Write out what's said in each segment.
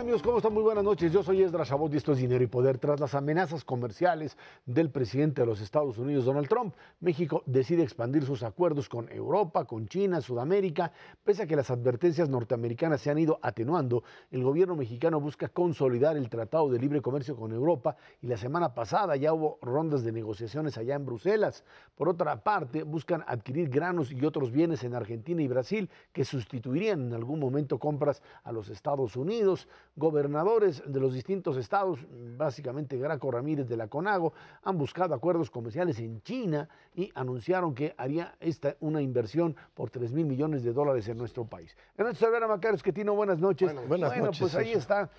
amigos? ¿Cómo están? Muy buenas noches. Yo soy Esdras Chabot y esto es Dinero y Poder. Tras las amenazas comerciales del presidente de los Estados Unidos, Donald Trump, México decide expandir sus acuerdos con Europa, con China, Sudamérica. Pese a que las advertencias norteamericanas se han ido atenuando, el gobierno mexicano busca consolidar el Tratado de Libre Comercio con Europa y la semana pasada ya hubo rondas de negociaciones allá en Bruselas. Por otra parte, buscan adquirir granos y otros bienes en Argentina y Brasil que sustituirían en algún momento compras a los Estados Unidos. Gobernadores de los distintos estados, básicamente Graco Ramírez de la CONAGO, han buscado acuerdos comerciales en China y anunciaron que haría una inversión por $3,000 millones en nuestro país. Ernesto Cervera Macario, que tiene buenas noches. Buenas noches. Pues ahí están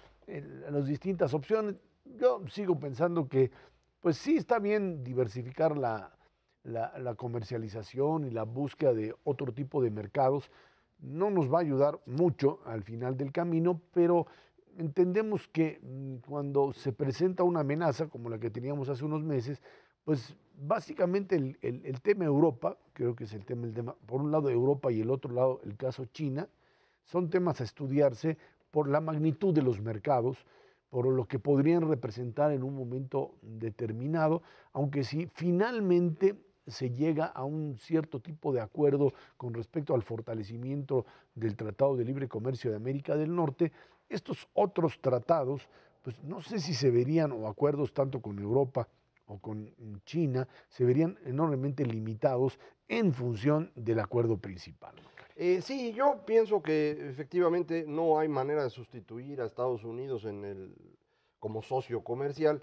las distintas opciones. Yo sigo pensando que pues sí está bien diversificar la comercialización y la búsqueda de otro tipo de mercados. No nos va a ayudar mucho al final del camino, pero entendemos que cuando se presenta una amenaza como la que teníamos hace unos meses, pues básicamente el tema Europa, creo que es el tema, por un lado Europa y el otro lado el caso China, son temas a estudiarse por la magnitud de los mercados, por lo que podrían representar en un momento determinado, aunque si finalmente se llega a un cierto tipo de acuerdo con respecto al fortalecimiento del Tratado de Libre Comercio de América del Norte, estos otros tratados, pues no sé si se verían, o acuerdos tanto con Europa o con China, se verían enormemente limitados en función del acuerdo principal. Sí, yo pienso que efectivamente no hay manera de sustituir a Estados Unidos como socio comercial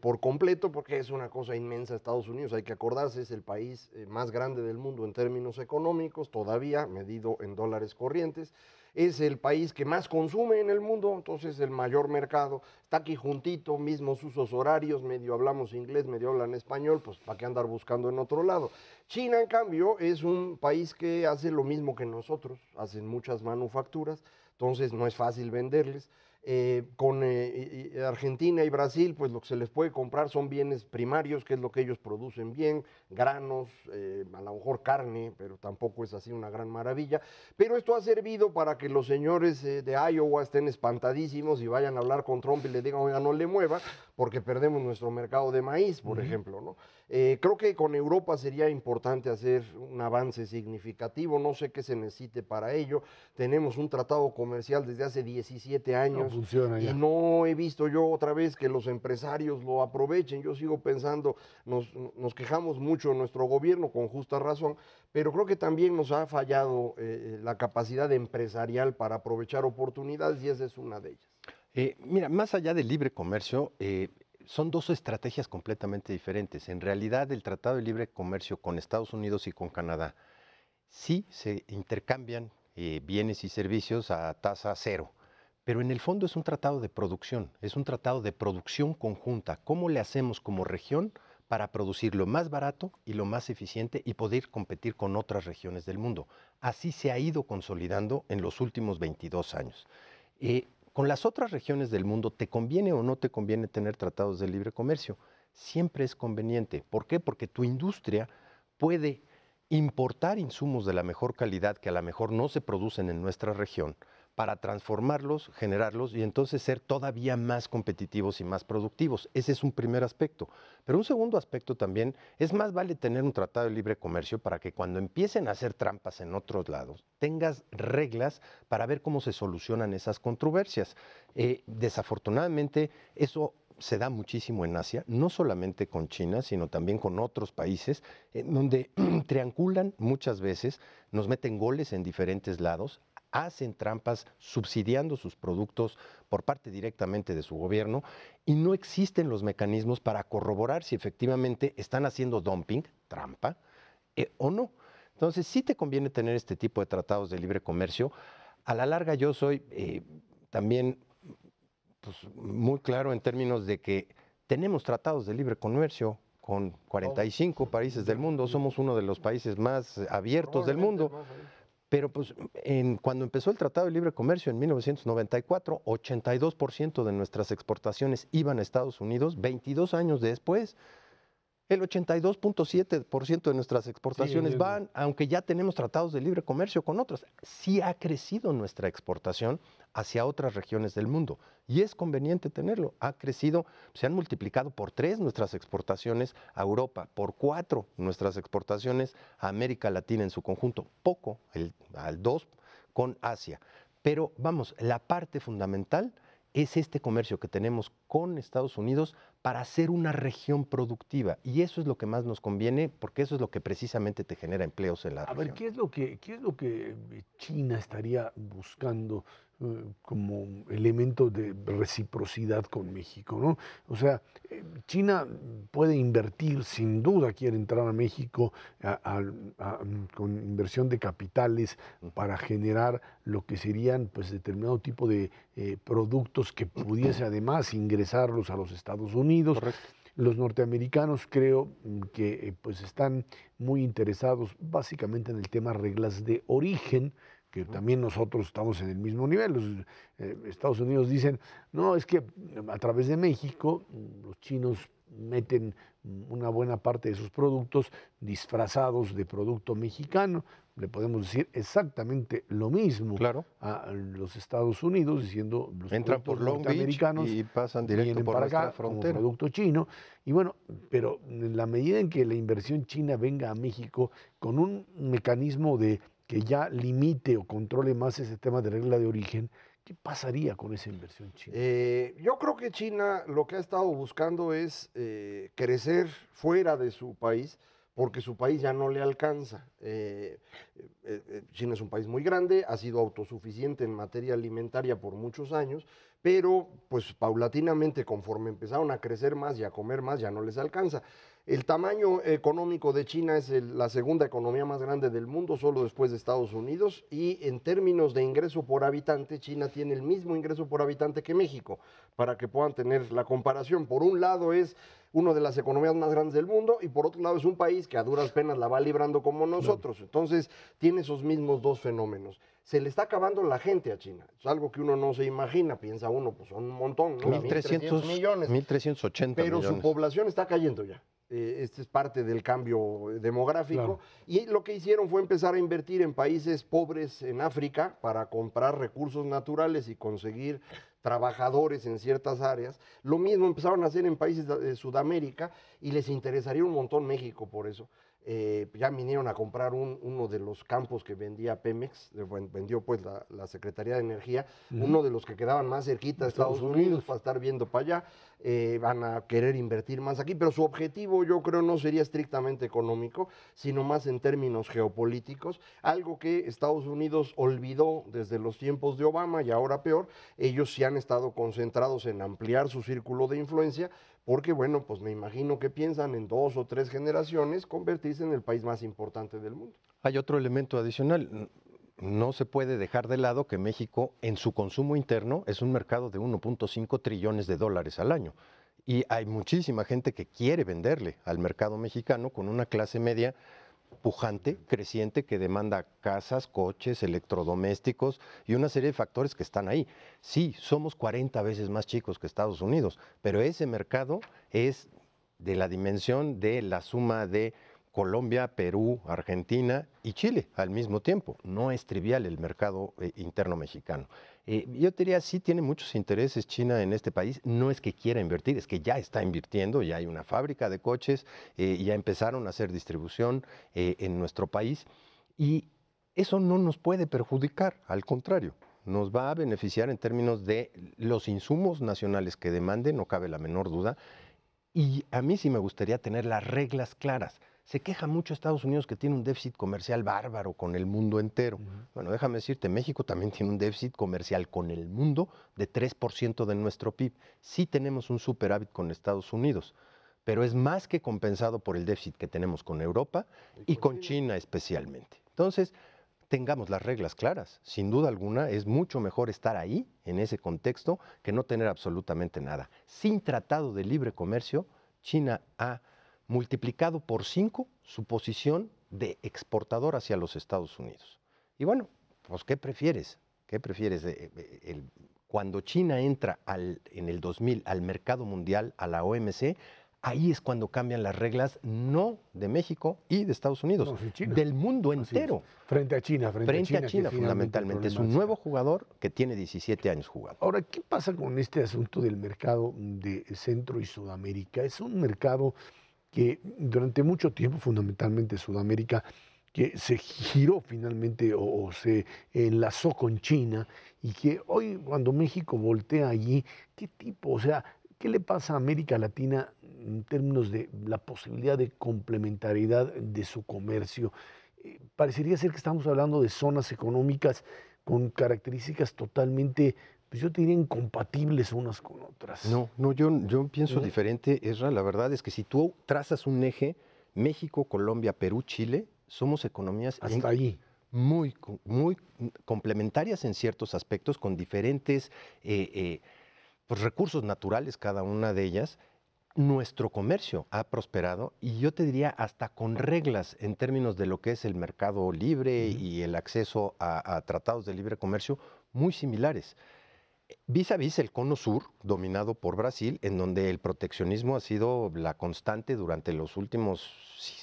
por completo, porque es una cosa inmensa Estados Unidos. Hay que acordarse, es el país más grande del mundo en términos económicos, todavía medido en dólares corrientes. Es el país que más consume en el mundo, entonces el mayor mercado. Está aquí juntito, mismos usos horarios, medio hablamos inglés, medio hablan español, pues ¿para qué andar buscando en otro lado? China, en cambio, es un país que hace lo mismo que nosotros, hacen muchas manufacturas, entonces no es fácil venderles. Con Argentina y Brasil, pues lo que se les puede comprar son bienes primarios, que es lo que ellos producen bien, granos, a lo mejor carne, pero tampoco es así una gran maravilla. Pero esto ha servido para que los señores de Iowa estén espantadísimos y vayan a hablar con Trump y le digan, oiga, no le mueva, porque perdemos nuestro mercado de maíz, por ejemplo, ¿no? Creo que con Europa sería importante hacer un avance significativo, no sé qué se necesite para ello. Tenemos un tratado comercial desde hace 17 años. No funciona ya. Y no he visto yo otra vez que los empresarios lo aprovechen. Yo sigo pensando, nos quejamos mucho en nuestro gobierno con justa razón, pero creo que también nos ha fallado la capacidad empresarial para aprovechar oportunidades y esa es una de ellas. Mira, más allá del libre comercio, son dos estrategias completamente diferentes. En realidad, el Tratado de Libre Comercio con Estados Unidos y con Canadá sí se intercambian bienes y servicios a tasa cero. Pero en el fondo es un tratado de producción, es un tratado de producción conjunta. ¿Cómo le hacemos como región para producir lo más barato y lo más eficiente y poder competir con otras regiones del mundo? Así se ha ido consolidando en los últimos 22 años. Con las otras regiones del mundo, ¿te conviene o no te conviene tener tratados de libre comercio? Siempre es conveniente. ¿Por qué? Porque tu industria puede importar insumos de la mejor calidad que a lo mejor no se producen en nuestra región, para transformarlos, generarlos y entonces ser todavía más competitivos y más productivos. Ese es un primer aspecto. Pero un segundo aspecto también es más vale tener un tratado de libre comercio para que cuando empiecen a hacer trampas en otros lados, tengas reglas para ver cómo se solucionan esas controversias. Desafortunadamente, eso se da muchísimo en Asia, no solamente con China, sino también con otros países, donde triangulan muchas veces, nos meten goles en diferentes lados, hacen trampas subsidiando sus productos por parte directamente de su gobierno y no existen los mecanismos para corroborar si efectivamente están haciendo dumping, trampa, o no. Entonces sí te conviene tener este tipo de tratados de libre comercio. A la larga yo soy también pues, muy claro en términos de que tenemos tratados de libre comercio con 45 países del mundo, somos uno de los países más abiertos del mundo. Pero pues cuando empezó el Tratado de Libre Comercio en 1994, 82% de nuestras exportaciones iban a Estados Unidos, 22 años después. El 82.7% de nuestras exportaciones Sí, van, aunque ya tenemos tratados de libre comercio con otras. Sí ha crecido nuestra exportación hacia otras regiones del mundo y es conveniente tenerlo. Ha crecido, se han multiplicado por 3 nuestras exportaciones a Europa, por 4 nuestras exportaciones a América Latina en su conjunto, poco, al 2 con Asia. Pero vamos, la parte fundamental es este comercio que tenemos con Estados Unidos para hacer una región productiva. Y eso es lo que más nos conviene, porque eso es lo que precisamente te genera empleos en la A región. ver, qué es lo que China estaría buscando como elemento de reciprocidad con México, ¿no? O sea, China puede invertir, sin duda quiere entrar a México con inversión de capitales para generar lo que serían pues determinado tipo de productos que pudiese además ingresarlos a los Estados Unidos. Correcto. Los norteamericanos creo que pues están muy interesados básicamente en el tema reglas de origen, que también nosotros estamos en el mismo nivel. Los Estados Unidos dicen, no, es que a través de México los chinos meten una buena parte de sus productos disfrazados de producto mexicano. Le podemos decir exactamente lo mismo Claro. a los Estados Unidos, diciendo los Entran por productos Long Beach norteamericanos y pasan directo vienen por para nuestra acá frontera. como producto chino. Y bueno, pero en la medida en que la inversión china venga a México con un mecanismo de que ya limite o controle más ese tema de regla de origen, ¿qué pasaría con esa inversión china? Yo creo que China lo que ha estado buscando es crecer fuera de su país, porque su país ya no le alcanza. China es un país muy grande, ha sido autosuficiente en materia alimentaria por muchos años, pero pues paulatinamente conforme empezaron a crecer más y a comer más ya no les alcanza. El tamaño económico de China es la segunda economía más grande del mundo, solo después de Estados Unidos, y en términos de ingreso por habitante, China tiene el mismo ingreso por habitante que México, para que puedan tener la comparación. Por un lado es una de las economías más grandes del mundo y por otro lado es un país que a duras penas la va librando como nosotros. Entonces tiene esos mismos dos fenómenos. Se le está acabando la gente a China. Es algo que uno no se imagina, piensa uno, pues son un montón, ¿no? 1.300 millones. 1.380 Pero millones. su población está cayendo ya. Este es parte del cambio demográfico. Claro. Y lo que hicieron fue empezar a invertir en países pobres en África para comprar recursos naturales y conseguir trabajadores en ciertas áreas. Lo mismo empezaron a hacer en países de Sudamérica y les interesaría un montón México por eso. Ya vinieron a comprar uno de los campos que vendía Pemex, vendió pues la Secretaría de Energía, uno de los que quedaban más cerquita de Estados Unidos para estar viendo para allá. Van a querer invertir más aquí, pero su objetivo yo creo no sería estrictamente económico, sino más en términos geopolíticos, algo que Estados Unidos olvidó desde los tiempos de Obama y ahora peor. Ellos sí han estado concentrados en ampliar su círculo de influencia, porque bueno, pues me imagino que piensan en 2 o 3 generaciones convertirse en el país más importante del mundo. Hay otro elemento adicional. No se puede dejar de lado que México en su consumo interno es un mercado de 1.5 trillones de dólares al año. Y hay muchísima gente que quiere venderle al mercado mexicano con una clase media pujante, creciente, que demanda casas, coches, electrodomésticos y una serie de factores que están ahí. Sí, somos 40 veces más chicos que Estados Unidos, pero ese mercado es de la dimensión de la suma de Colombia, Perú, Argentina y Chile al mismo tiempo. No es trivial el mercado interno mexicano. Yo te diría, sí tiene muchos intereses China en este país. No es que quiera invertir, es que ya está invirtiendo, ya hay una fábrica de coches, ya empezaron a hacer distribución en nuestro país. Y eso no nos puede perjudicar, al contrario. Nos va a beneficiar en términos de los insumos nacionales que demanden, no cabe la menor duda. Y a mí sí me gustaría tener las reglas claras. Se queja mucho Estados Unidos que tiene un déficit comercial bárbaro con el mundo entero. Bueno, déjame decirte, México también tiene un déficit comercial con el mundo de 3% de nuestro PIB. Sí tenemos un superávit con Estados Unidos, pero es más que compensado por el déficit que tenemos con Europa y con China especialmente. Entonces, tengamos las reglas claras. Sin duda alguna, es mucho mejor estar ahí, en ese contexto, que no tener absolutamente nada. Sin tratado de libre comercio, China ha multiplicado por 5 su posición de exportador hacia los Estados Unidos. Y bueno, pues ¿qué prefieres? ¿Qué prefieres? Cuando China entra en el 2000 al mercado mundial, a la OMC, ahí es cuando cambian las reglas, no de México y de Estados Unidos, No, sí, China. del mundo Así es. entero. Frente a China, Frente a que China, finalmente el fundamentalmente. Es un problema nuevo jugador que tiene 17 años jugando. Ahora, ¿qué pasa con este asunto del mercado de Centro y Sudamérica? Es un mercado que durante mucho tiempo, fundamentalmente Sudamérica, que se giró finalmente o se enlazó con China y que hoy cuando México voltea allí, ¿qué tipo? O sea, ¿qué le pasa a América Latina en términos de la posibilidad de complementariedad de su comercio? Parecería ser que estamos hablando de zonas económicas con características totalmente, pues yo te diría, incompatibles unas con otras. No, yo pienso ¿No? diferente, Ezra. La verdad es que si tú trazas un eje, México, Colombia, Perú, Chile, somos economías Hasta allí. muy complementarias en ciertos aspectos, con diferentes pues, recursos naturales cada una de ellas. Nuestro comercio ha prosperado y yo te diría hasta con reglas en términos de lo que es el mercado libre y el acceso a tratados de libre comercio muy similares. Vis a vis el cono sur, dominado por Brasil, en donde el proteccionismo ha sido la constante durante los últimos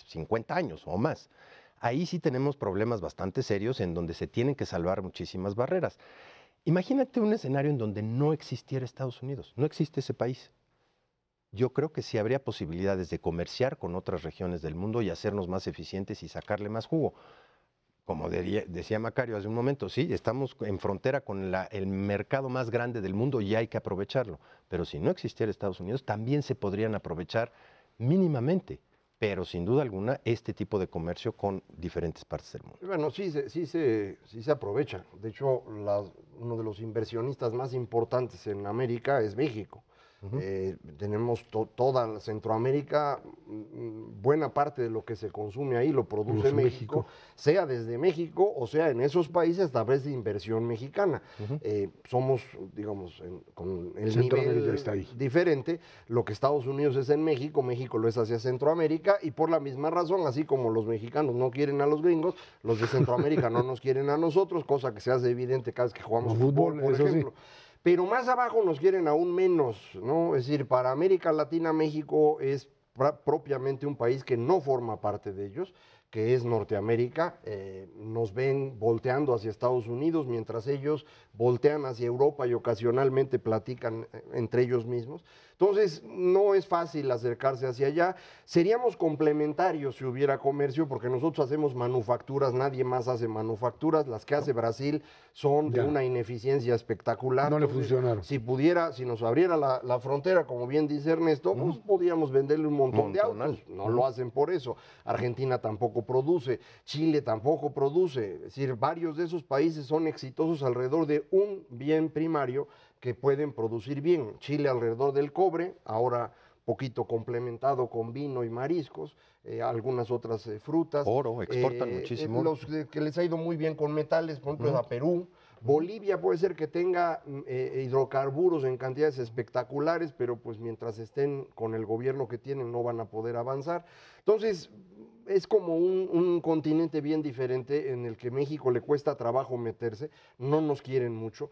50 años o más. Ahí sí tenemos problemas bastante serios en donde se tienen que salvar muchísimas barreras. Imagínate un escenario en donde no existiera Estados Unidos, no existe ese país. Yo creo que sí habría posibilidades de comerciar con otras regiones del mundo y hacernos más eficientes y sacarle más jugo. Como decía Macario hace un momento, sí, estamos en frontera con el mercado más grande del mundo y hay que aprovecharlo. Pero si no existiera Estados Unidos, también se podrían aprovechar mínimamente. Pero sin duda alguna, este tipo de comercio con diferentes partes del mundo. Bueno, sí se aprovecha. De hecho, uno de los inversionistas más importantes en América es México. Tenemos toda Centroamérica, buena parte de lo que se consume ahí lo produce México, sea desde México o sea en esos países a través de inversión mexicana. Somos, digamos, con el nivel está ahí. diferente. Lo que Estados Unidos es en México, México lo es hacia Centroamérica y por la misma razón, así como los mexicanos no quieren a los gringos, los de Centroamérica no nos quieren a nosotros, cosa que se hace evidente cada vez que jugamos fútbol, por ejemplo. Sí. Pero más abajo nos quieren aún menos, ¿no? Es decir, para América Latina, México es propiamente un país que no forma parte de ellos, que es Norteamérica. Nos ven volteando hacia Estados Unidos, mientras ellos voltean hacia Europa y ocasionalmente platican entre ellos mismos. Entonces, no es fácil acercarse hacia allá. Seríamos complementarios si hubiera comercio, porque nosotros hacemos manufacturas, nadie más hace manufacturas. Las que hace Brasil son de una ineficiencia espectacular. No le funcionaron. Si nos abriera la frontera, como bien dice Ernesto, pues podríamos venderle un montón de autos. No lo hacen por eso. Argentina tampoco produce, Chile tampoco produce. Es decir, varios de esos países son exitosos alrededor de un bien primario que pueden producir bien. Chile alrededor del cobre, ahora poquito complementado con vino y mariscos, algunas otras frutas. Oro, exportan muchísimo. Los que les ha ido muy bien con metales, por ejemplo, es a Perú. Bolivia puede ser que tenga hidrocarburos en cantidades espectaculares, pero pues mientras estén con el gobierno que tienen no van a poder avanzar. Entonces, es como un continente bien diferente en el que México le cuesta trabajo meterse, no nos quieren mucho,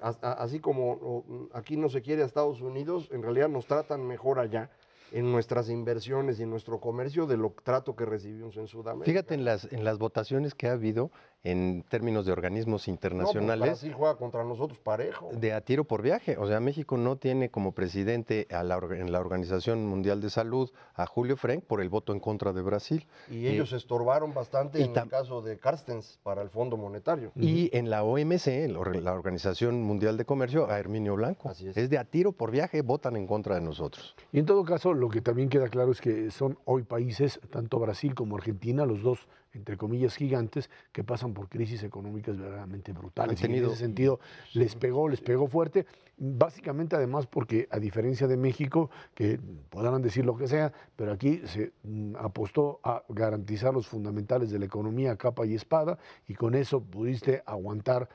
así como aquí no se quiere a Estados Unidos, en realidad nos tratan mejor allá en nuestras inversiones y en nuestro comercio de lo trato que recibimos en Sudamérica. Fíjate en las votaciones que ha habido en términos de organismos internacionales. No, pues Brasil juega contra nosotros parejo. De a tiro por viaje. O sea, México no tiene como presidente en la Organización Mundial de Salud a Julio Frenk por el voto en contra de Brasil. Y ellos estorbaron bastante en el caso de Carstens para el Fondo Monetario. Y en la OMC, la Organización Mundial de Comercio, a Herminio Blanco. Así es. Es de a tiro por viaje, votan en contra de nosotros. Y en todo caso, lo que también queda claro es que son hoy países, tanto Brasil como Argentina, los dos, entre comillas, gigantes, que pasan por crisis económicas verdaderamente brutales. Y en ese sentido les pegó fuerte, básicamente además porque, a diferencia de México, que podrán decir lo que sea, pero aquí se apostó a garantizar los fundamentales de la economía a capa y espada, y con eso pudiste aguantar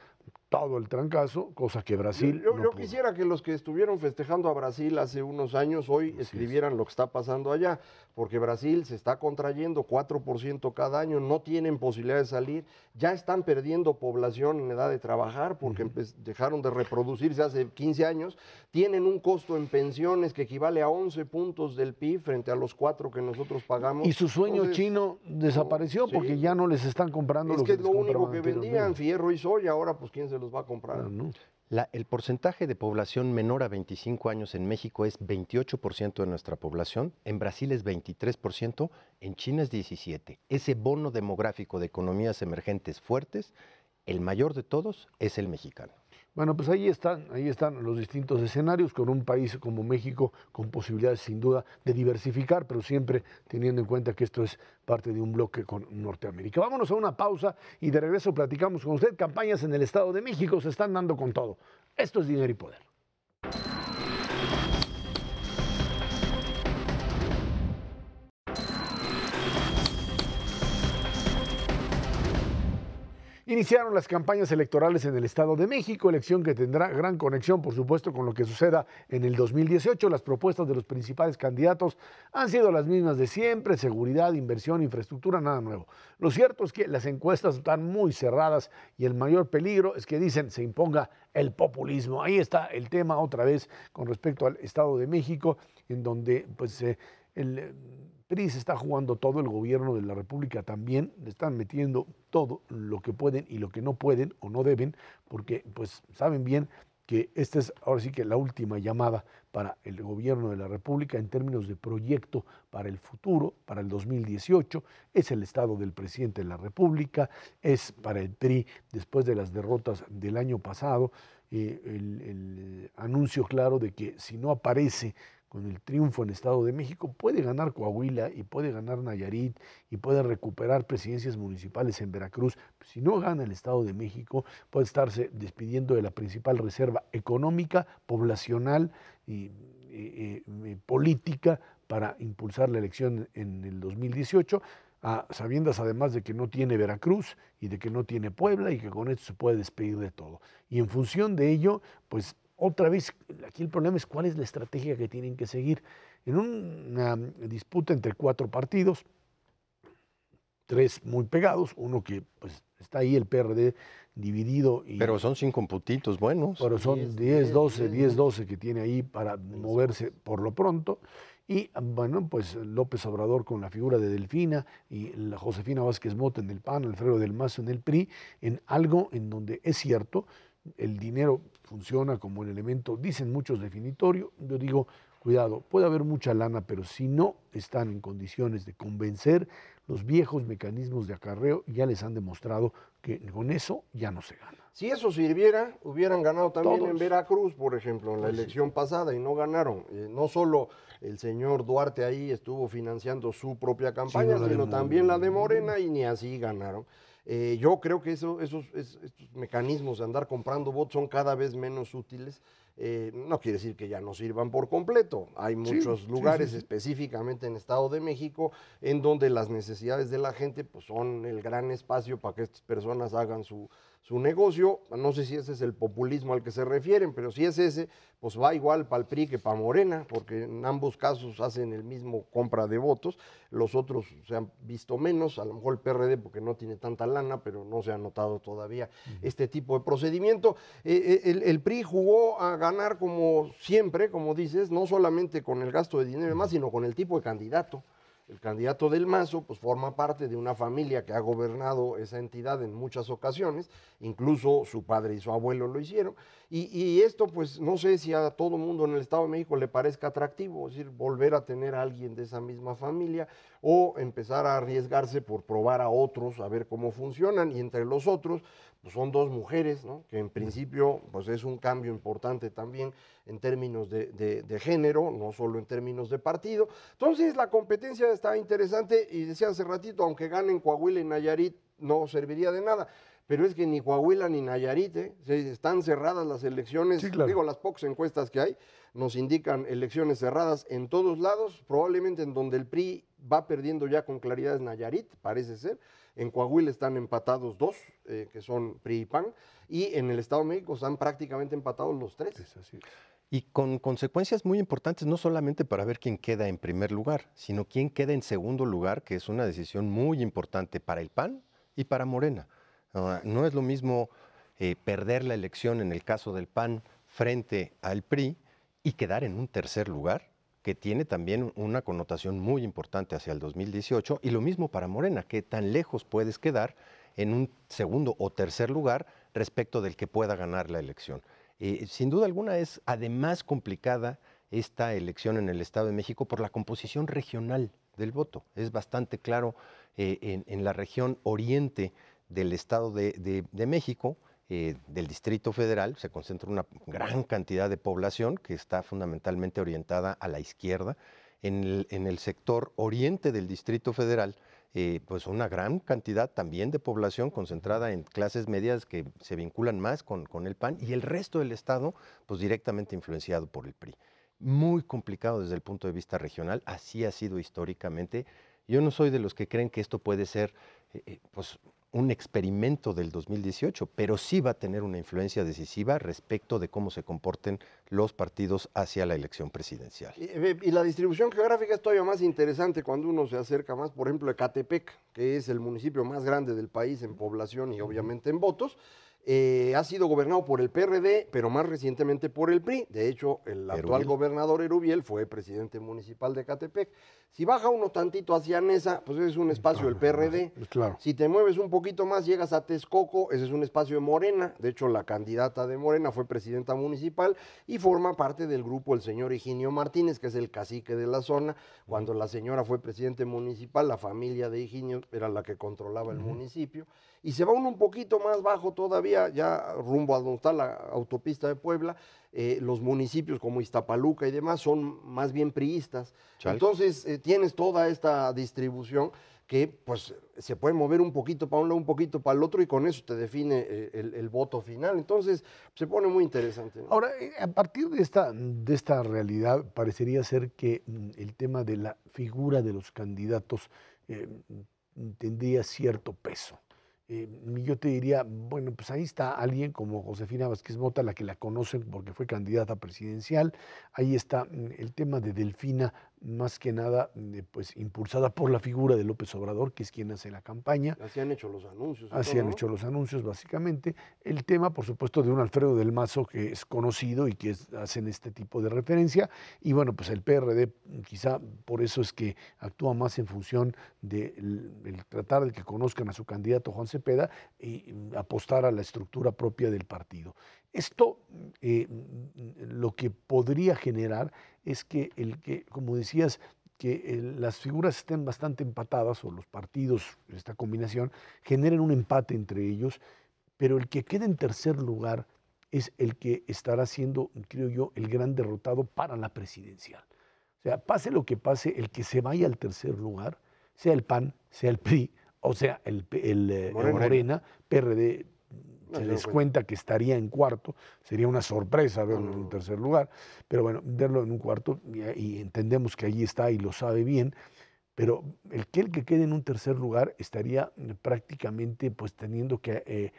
todo el trancazo, cosa que Brasil Yo no pudo. quisiera que los que estuvieron festejando a Brasil hace unos años hoy escribieran lo que está pasando allá, porque Brasil se está contrayendo 4% cada año, no tienen posibilidad de salir, ya están perdiendo población en edad de trabajar porque dejaron de reproducirse hace 15 años, tienen un costo en pensiones que equivale a 11 puntos del PIB frente a los 4 que nosotros pagamos. Y su sueño Entonces, chino desapareció sí. porque ya no les están comprando Es lo que que es lo les único compraban que vendían, anteriormente. fierro y soya, ahora pues ¿quién se los va a comprar? Ah, no. El porcentaje de población menor a 25 años en México es 28% de nuestra población, en Brasil es 23%, en China es 17%. Ese bono demográfico de economías emergentes fuertes, el mayor de todos es el mexicano. Bueno, pues ahí están los distintos escenarios con un país como México con posibilidades sin duda de diversificar, pero siempre teniendo en cuenta que esto es parte de un bloque con Norteamérica. Vámonos a una pausa y de regreso platicamos con usted. Campañas en el Estado de México se están dando con todo. Esto es Dinero y Poder. Iniciaron las campañas electorales en el Estado de México, elección que tendrá gran conexión, por supuesto, con lo que suceda en el 2018. Las propuestas de los principales candidatos han sido las mismas de siempre: seguridad, inversión, infraestructura, nada nuevo. Lo cierto es que las encuestas están muy cerradas y el mayor peligro es que dicen se imponga el populismo. Ahí está el tema otra vez con respecto al Estado de México, en donde pues el PRI se está jugando todo, el gobierno de la República también, le están metiendo todo lo que pueden y lo que no pueden o no deben, porque pues saben bien que esta es ahora sí que la última llamada para el gobierno de la República en términos de proyecto para el futuro, para el 2018, es el estado del presidente de la República, es para el PRI después de las derrotas del año pasado, el anuncio claro de que si no aparece con el triunfo en Estado de México, puede ganar Coahuila y puede ganar Nayarit y puede recuperar presidencias municipales en Veracruz. Si no gana el Estado de México, puede estarse despidiendo de la principal reserva económica, poblacional y política para impulsar la elección en el 2018, sabiendas además de que no tiene Veracruz y de que no tiene Puebla y que con esto se puede despedir de todo. Y en función de ello, pues otra vez, aquí el problema es cuál es la estrategia que tienen que seguir. En una disputa entre 4 partidos, 3 muy pegados, uno que pues está ahí, el PRD, dividido. Pero son 5 puntitos buenos. Pero son 10, 12 que tiene ahí para moverse por lo pronto. Y bueno, pues López Obrador con la figura de Delfina y la Josefina Vázquez Mota en el PAN, Alfredo del Mazo en el PRI, en algo en donde es cierto, el dinero funciona como el elemento, dicen muchos, definitorio. Yo digo, cuidado, puede haber mucha lana, pero si no están en condiciones de convencer, los viejos mecanismos de acarreo ya les han demostrado que con eso ya no se gana. Si eso sirviera, hubieran ganado también Todos. en Veracruz, por ejemplo, en la elección pasada, y no ganaron. No solo el señor Duarte ahí estuvo financiando su propia campaña, sino también la de Morena, y ni así ganaron. Yo creo que estos mecanismos de andar comprando votos son cada vez menos útiles. No quiere decir que ya no sirvan por completo. Hay muchos lugares, específicamente en Estado de México, en donde las necesidades de la gente pues, son el gran espacio para que estas personas hagan su negocio. No sé si ese es el populismo al que se refieren, pero si es ese, pues va igual para el PRI que para Morena, porque en ambos casos hacen el mismo compra de votos. Los otros se han visto menos, a lo mejor el PRD porque no tiene tanta lana, pero no se ha notado todavía este tipo de procedimiento. El PRI jugó a ganar como siempre, como dices, no solamente con el gasto de dinero y demás, sino con el tipo de candidato. El candidato del Mazo pues forma parte de una familia que ha gobernado esa entidad en muchas ocasiones, incluso su padre y su abuelo lo hicieron, y esto pues no sé si a todo mundo en el Estado de México le parezca atractivo, es decir, volver a tener a alguien de esa misma familia o empezar a arriesgarse por probar a otros, a ver cómo funcionan, y entre los otros pues son 2 mujeres, ¿no? Que en principio pues es un cambio importante también en términos de género, no solo en términos de partido. Entonces la competencia está interesante y decía hace ratito, aunque ganen Coahuila y Nayarit, no serviría de nada. Pero es que ni Coahuila ni Nayarit, están cerradas las elecciones, sí, claro. Digo, las pocas encuestas que hay nos indican elecciones cerradas en todos lados, probablemente en donde el PRI va perdiendo ya con claridad es Nayarit, parece ser, En Coahuila están empatados 2, que son PRI y PAN, y en el Estado de México están prácticamente empatados los 3. Es así. Y con consecuencias muy importantes, no solamente para ver quién queda en primer lugar, sino quién queda en segundo lugar, que es una decisión muy importante para el PAN y para Morena. No es lo mismo perder la elección en el caso del PAN frente al PRI y quedar en un tercer lugar, que tiene también una connotación muy importante hacia el 2018, y lo mismo para Morena, que tan lejos puedes quedar en un segundo o tercer lugar respecto del que pueda ganar la elección. Sin duda alguna es además complicada esta elección en el Estado de México por la composición regional del voto. Es bastante claro en la región oriente del Estado de México, del Distrito Federal, se concentra una gran cantidad de población que está fundamentalmente orientada a la izquierda. En el sector oriente del Distrito Federal, pues una gran cantidad también de población concentrada en clases medias que se vinculan más con el PAN, y el resto del estado pues directamente influenciado por el PRI. Muy complicado desde el punto de vista regional, así ha sido históricamente. Yo no soy de los que creen que esto puede ser pues un experimento del 2018, pero sí va a tener una influencia decisiva respecto de cómo se comporten los partidos hacia la elección presidencial. Y la distribución geográfica es todavía más interesante cuando uno se acerca más, por ejemplo, Ecatepec, que es el municipio más grande del país en población y obviamente en votos. Ha sido gobernado por el PRD, pero más recientemente por el PRI. De hecho, el actual gobernador Erubiel fue presidente municipal de Ecatepec. Si baja uno tantito hacia Nesa, pues es un espacio del PRD. Claro. Si te mueves un poquito más, llegas a Texcoco, ese es un espacio de Morena. De hecho, la candidata de Morena fue presidenta municipal y forma parte del grupo el señor Higinio Martínez, que es el cacique de la zona. Cuando la señora fue presidente municipal, la familia de Higinio era la que controlaba el municipio. Y se va uno un poquito más bajo todavía, ya rumbo a donde está la autopista de Puebla, los municipios como Iztapaluca y demás son más bien priistas. Entonces tienes toda esta distribución que pues se puede mover un poquito para un lado, un poquito para el otro, y con eso te define el voto final. Entonces se pone muy interesante, ¿no? Ahora, a partir de esta realidad, parecería ser que el tema de la figura de los candidatos tendría cierto peso. Yo te diría, bueno, pues ahí está alguien como Josefina Vázquez Mota, la que la conocen porque fue candidata presidencial. Ahí está el tema de Delfina, más que nada, pues impulsada por la figura de López Obrador, que es quien hace la campaña. Así han hecho los anuncios. Así han hecho los anuncios, básicamente. El tema, por supuesto, de un Alfredo del Mazo, que es conocido y que hacen este tipo de referencia. Y bueno, pues el PRD, quizá por eso es que actúa más en función de el tratar de que conozcan a su candidato Juan Cepeda y apostar a la estructura propia del partido. Esto lo que podría generar es que como decías, que las figuras estén bastante empatadas, o los partidos, esta combinación, generen un empate entre ellos, pero el que quede en tercer lugar es el que estará siendo, creo yo, el gran derrotado para la presidencial. O sea, pase lo que pase, el que se vaya al tercer lugar, sea el PAN, sea el PRI, o sea el Morena, PRD, se descuenta que estaría en cuarto, sería una sorpresa verlo en un tercer lugar, pero bueno, verlo en un cuarto, y entendemos que allí está y lo sabe bien, pero el que quede en un tercer lugar estaría prácticamente pues teniendo que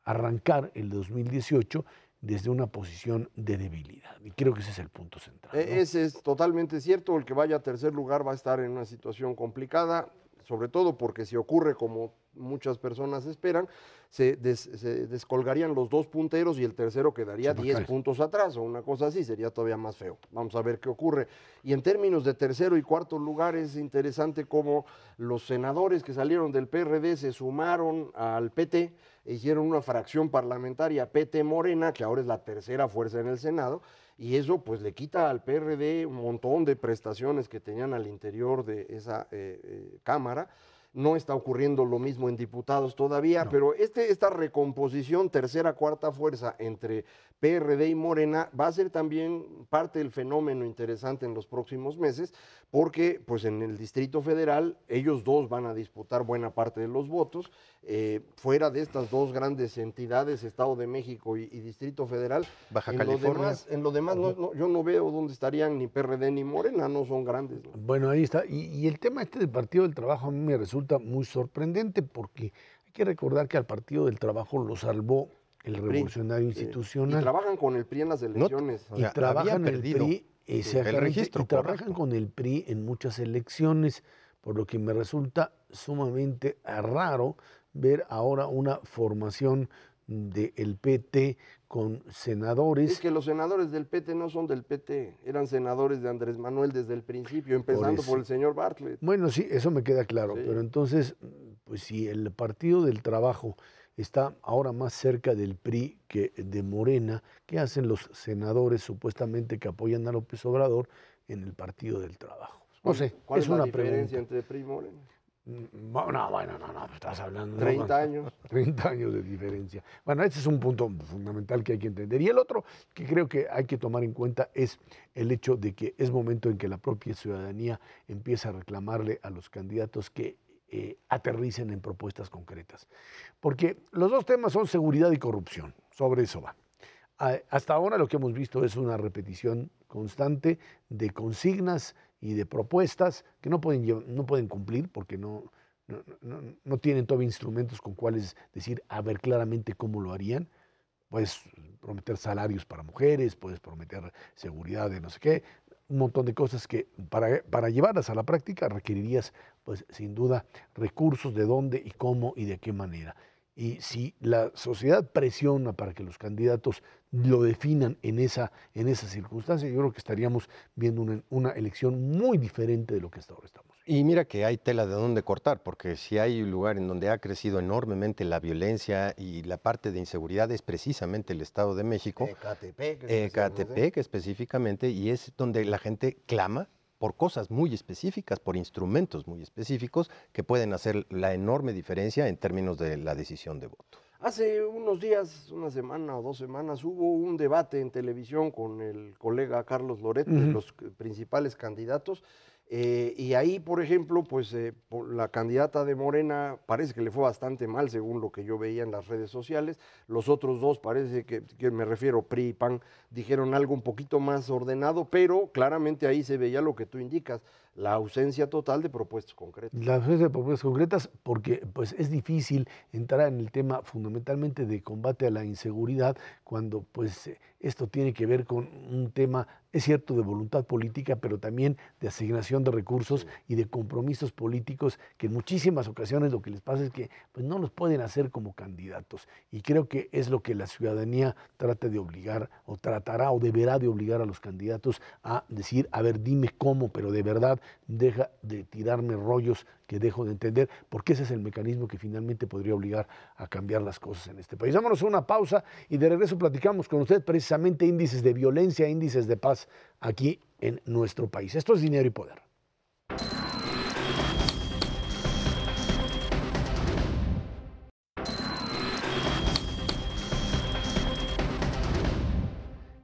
arrancar el 2018 desde una posición de debilidad, y creo que ese es el punto central, ¿no? Ese es totalmente cierto, el que vaya a tercer lugar va a estar en una situación complicada, sobre todo porque si ocurre como muchas personas esperan, se descolgarían los dos punteros y el tercero quedaría 10 puntos atrás o una cosa así, sería todavía más feo. Vamos a ver qué ocurre. Y en términos de tercero y cuarto lugar es interesante cómo los senadores que salieron del PRD se sumaron al PT e hicieron una fracción parlamentaria PT Morena, que ahora es la tercera fuerza en el Senado, y eso pues le quita al PRD un montón de prestaciones que tenían al interior de esa Cámara. No está ocurriendo lo mismo en diputados todavía, no. Pero esta recomposición tercera, cuarta fuerza entre PRD y Morena va a ser también parte del fenómeno interesante en los próximos meses, porque pues en el Distrito Federal ellos dos van a disputar buena parte de los votos. Fuera de estas dos grandes entidades, Estado de México y Distrito Federal, Baja California. En lo demás yo no veo dónde estarían ni PRD ni Morena, no son grandes, ¿no? Bueno, ahí está. Y el tema del Partido del Trabajo a mí me resulta resulta muy sorprendente porque hay que recordar que al Partido del Trabajo lo salvó el Revolucionario Y Institucional. trabajan con el PRI en las elecciones. O sea, Y trabajan habían en el perdido PRI, exactamente, registro, y trabajan correcto. con el PRI en muchas elecciones, por lo que me resulta sumamente raro ver ahora una formación del PT con senadores. Es que los senadores del PT no son del PT, eran senadores de Andrés Manuel desde el principio, empezando por eso. el señor Bartlett. Bueno, sí, eso me queda claro, Sí. pero entonces, pues si el Partido del Trabajo está ahora más cerca del PRI que de Morena, ¿qué hacen los senadores supuestamente que apoyan a López Obrador en el Partido del Trabajo? No sé, ¿Cuál es la una diferencia pregunta. entre PRI y Morena? No, estás hablando. 30 años. 30 años de diferencia. Bueno, este es un punto fundamental que hay que entender. Y el otro que creo que hay que tomar en cuenta es el hecho de que es momento en que la propia ciudadanía empieza a reclamarle a los candidatos que aterricen en propuestas concretas. Porque los dos temas son seguridad y corrupción. Sobre eso va. Hasta ahora lo que hemos visto es una repetición constante de consignas y de propuestas que no pueden cumplir porque no tienen todavía instrumentos con cuales decir, a ver claramente cómo lo harían. Puedes prometer salarios para mujeres, puedes prometer seguridad de no sé qué, un montón de cosas que para llevarlas a la práctica requerirías, pues sin duda, recursos de dónde y cómo y de qué manera. Y si la sociedad presiona para que los candidatos lo definan en esa circunstancia, yo creo que estaríamos viendo una elección muy diferente de lo que hasta ahora estamos. Y mira que hay tela de dónde cortar, porque si hay un lugar en donde ha crecido enormemente la violencia y la parte de inseguridad es precisamente el Estado de México, Ecatepec específicamente, y es donde la gente clama por cosas muy específicas, por instrumentos muy específicos que pueden hacer la enorme diferencia en términos de la decisión de voto. Hace unos días, una semana o 2 semanas, hubo un debate en televisión con el colega Carlos Loret, de los principales candidatos, y ahí, por ejemplo, pues la candidata de Morena parece que le fue bastante mal, según lo que yo veía en las redes sociales. Los otros dos, parece que me refiero, PRI y PAN, dijeron algo un poquito más ordenado, pero claramente ahí se veía lo que tú indicas, la ausencia total de propuestas concretas. La ausencia de propuestas concretas porque pues, es difícil entrar en el tema fundamentalmente de combate a la inseguridad cuando pues, esto tiene que ver con un tema, es cierto, de voluntad política, pero también de asignación de recursos y de compromisos políticos que en muchísimas ocasiones lo que les pasa es que pues, no los pueden hacer como candidatos. Y creo que es lo que la ciudadanía trata de obligar o tratará o deberá de obligar a los candidatos a decir, a ver, dime cómo, pero de verdad deja de tirarme rollos que dejo de entender, porque ese es el mecanismo que finalmente podría obligar a cambiar las cosas en este país. Vámonos a una pausa y de regreso platicamos con usted precisamente índices de violencia, índices de paz aquí en nuestro país. Esto es Dinero y Poder.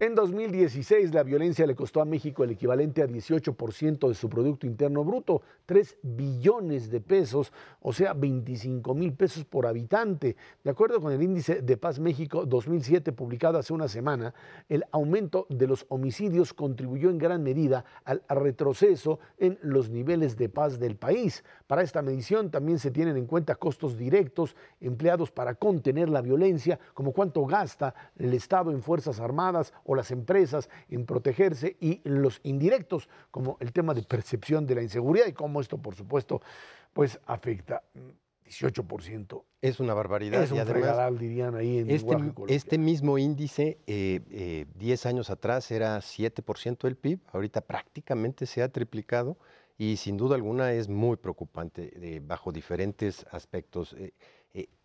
En 2016, la violencia le costó a México el equivalente a 18% de su Producto Interno Bruto, 3 billones de pesos, o sea, 25,000 pesos por habitante. De acuerdo con el Índice de Paz México 2007, publicado hace una semana, el aumento de los homicidios contribuyó en gran medida al retroceso en los niveles de paz del país. Para esta medición también se tienen en cuenta costos directos empleados para contener la violencia, como cuánto gasta el Estado en Fuerzas Armadas o las empresas en protegerse, y los indirectos, como el tema de percepción de la inseguridad y cómo esto, por supuesto, pues afecta. 18%. Es una barbaridad. Es un fregadal, dirían ahí en lenguaje coloquial. Este mismo índice, 10 años atrás era 7% del PIB, ahorita prácticamente se ha triplicado y sin duda alguna es muy preocupante bajo diferentes aspectos.